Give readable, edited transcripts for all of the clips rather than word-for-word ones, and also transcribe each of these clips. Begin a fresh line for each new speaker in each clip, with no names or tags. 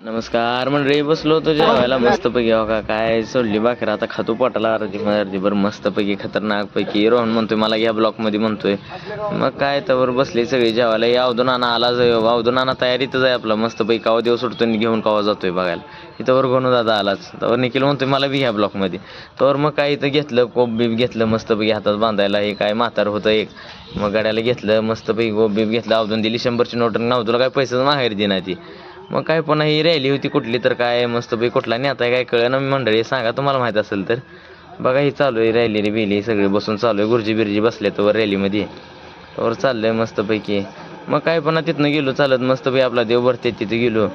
नमस्कार मंडळी. बसलो होतो जेवायला मस्तपैकी. हो का काय सोडली भाकर आता खातो पोटाला अर्धी भर मस्तपैकी खतरनाक पैकी. रोहन म्हणतोय मला या ब्लॉक मध्ये म्हणतोय. मग काय तर बसले सगळे जेवायला. या अवधू नाना आला अवधू नाना तयारीतच आहे आपला मस्तपैकी. कावा देव सुटतो घेऊन कावा जातोय बघायला. इथं वर गोनू दादा आलाच. तर निखिल म्हणतोय मला बी ह्या ब्लॉक मध्ये. तर मग काय इथं घेतलं कोप बीप घेतलं मस्तपैकी हातात बांधायला. हे काय म्हातार होतं एक. मग गाड्याला घेतलं मस्तपैकी कोप बीप घेतलं. अवधून दिली 100ची नोट. तुला काय पैसे माहेर दे नाही ती. मग काय पुन्हा ही रॅली होती कुठली तर काय मस्तपैकी कुठला नेता आहे काय कळलं ना. मंडळी सांगा तुम्हाला माहीत असेल तर. बघा ही चालू आहे रॅली रे बिली सगळे बसून चालू आहे. गुरुजी बिरजी बसले तर रॅलीमध्ये. तर चाललंय मस्तपैकी. मग काय पुन्हा तिथनं गेलो चालत मस्तपैकी आपला देव भरते तिथे गेलो.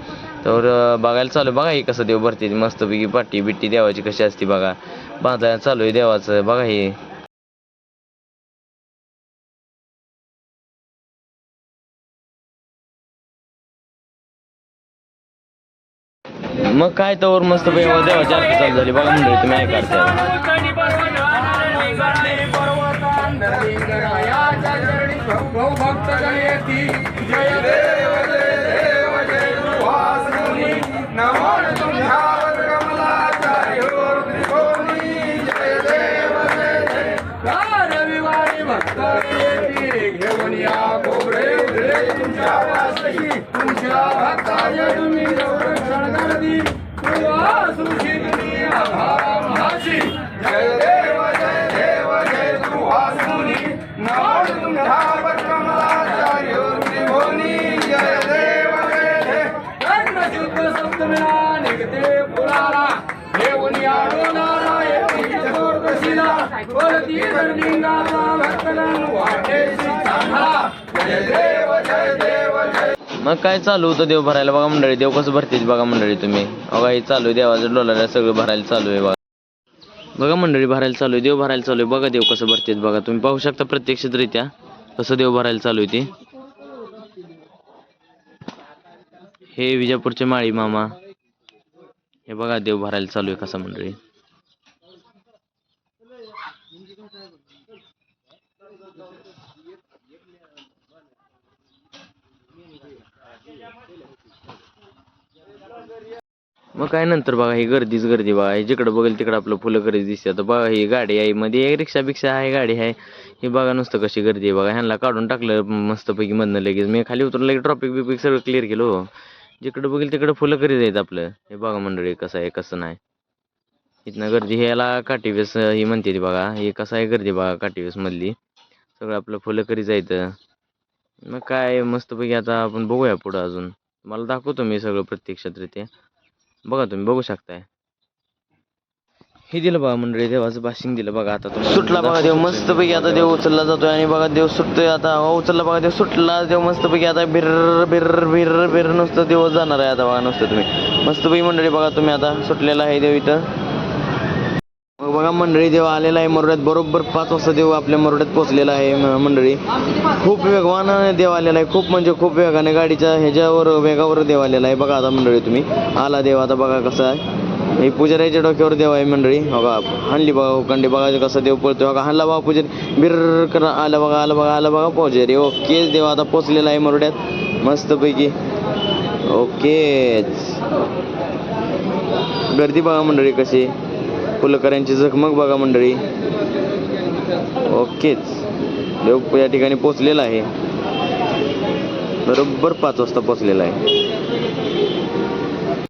तर बघायला चालू बघा ही कसं देव भरते मस्तपैकी. पाटी बिट्टी देवाची कशी असते बघा. बांधायला चालू आहे देवाचं बघा हे. मग काय तर मस्त देवाची आरती चालू झाली बघा मंडळी. तुम्ही ऐका मग काय चालू होतं देव भरायला बघा मंडळी. देव कसं भरते बघा मंडळी तुम्ही. बघा हे चालू आहे देवाचं डोलाला सगळं भरायला चालू आहे बघा. बघा मंडळी भरायला चालू आहे देव भरायला चालू आहे बघा. देव कसं भरतेत बघा तुम्ही पाहू शकता प्रत्यक्षरित्या कसं देव भरायला चालू आहे ते. हे विजापूरचे माळी मामा. हे बघा देव भरायला चालू आहे कसं मंडळी. मग काय नंतर बघा ही गर्दीच गर्दी बघा. हे जिकडं बघेल तिकडं आपलं फुलं गर्दी दिसते. आता बघा ही गाडी आहे मध्ये रिक्षा बिक्षा आहे गाडी आहे. हे बघा नुसतं कशी गर्दी आहे बघा. ह्यांना काढून टाकलं मस्तपैकी मधनं लगेच. मी खाली उतरून लगेच ट्रॉफिक बिपिक सगळं क्लिअर केलं हो. जिकडं बघेल तिकडं फुलं करीत आहेत आपलं. हे बघा मंडळी कसं आहे कसं नाही. इथनं गर्दी ह्याला काटीवेस ही म्हणते ती बघा. हे कसं आहे गर्दी बघा काटीवेस मधली. सगळं आपलं फुलं करी जायचं. मग काय मस्तपैकी आता आपण बघूया पुढं अजून. मला दाखवतो मी सगळं प्रत्यक्षरित्या. बघा तुम्ही बघू शकताय. हे दिलं बघा मंडळी देवाचं बाशिंग दिलं बघा. आता तुम्ही सुटला बघा देव मस्तपैकी. आता देव उचलला जातोय आणि बघा देव सुटतोय आता. उचलला बघा देव सुटला देव मस्तपैकी. आता बिर बिर बिर बिर नुसतं देव जाणार आहे आता बघा नुसतं तुम्ही मस्तपैकी मंडळी बघा तुम्ही. आता सुटलेला आहे देव इथं. मग बघा मंडळी देव आलेला आहे मरोड्यात. बरोबर 5 वाजता देव आपल्या मरोड्यात पोहोचलेला आहे मंडळी. खूप वेगवान देव आलेला आहे. खूप म्हणजे खूप वेगाने गाडीच्या ह्याच्यावर वेगावर देव आलेला आहे बघा. आता मंडळी तुम्ही आला देव आता बघा कसं आहे. हे पुजाऱ्याच्या डोक्यावर देव आहे मंडळी. बघा हाणली बघा उखंडी बघा कसं देव पळतोय बघा. हाणला बघा पुजारी बिर करा आलं बघा आलं बघा आलं बघा पुजारी. ओकेच देव आता पोचलेला आहे मरोड्यात मस्तपैकी. ओकेच गर्दी बघा मंडळी कशी. फुलकऱ्यांची झगमग बघा मंडळी. ओकेच देव या ठिकाणी पोचलेला आहे. बरोबर 5 वाजता पोचलेला आहे.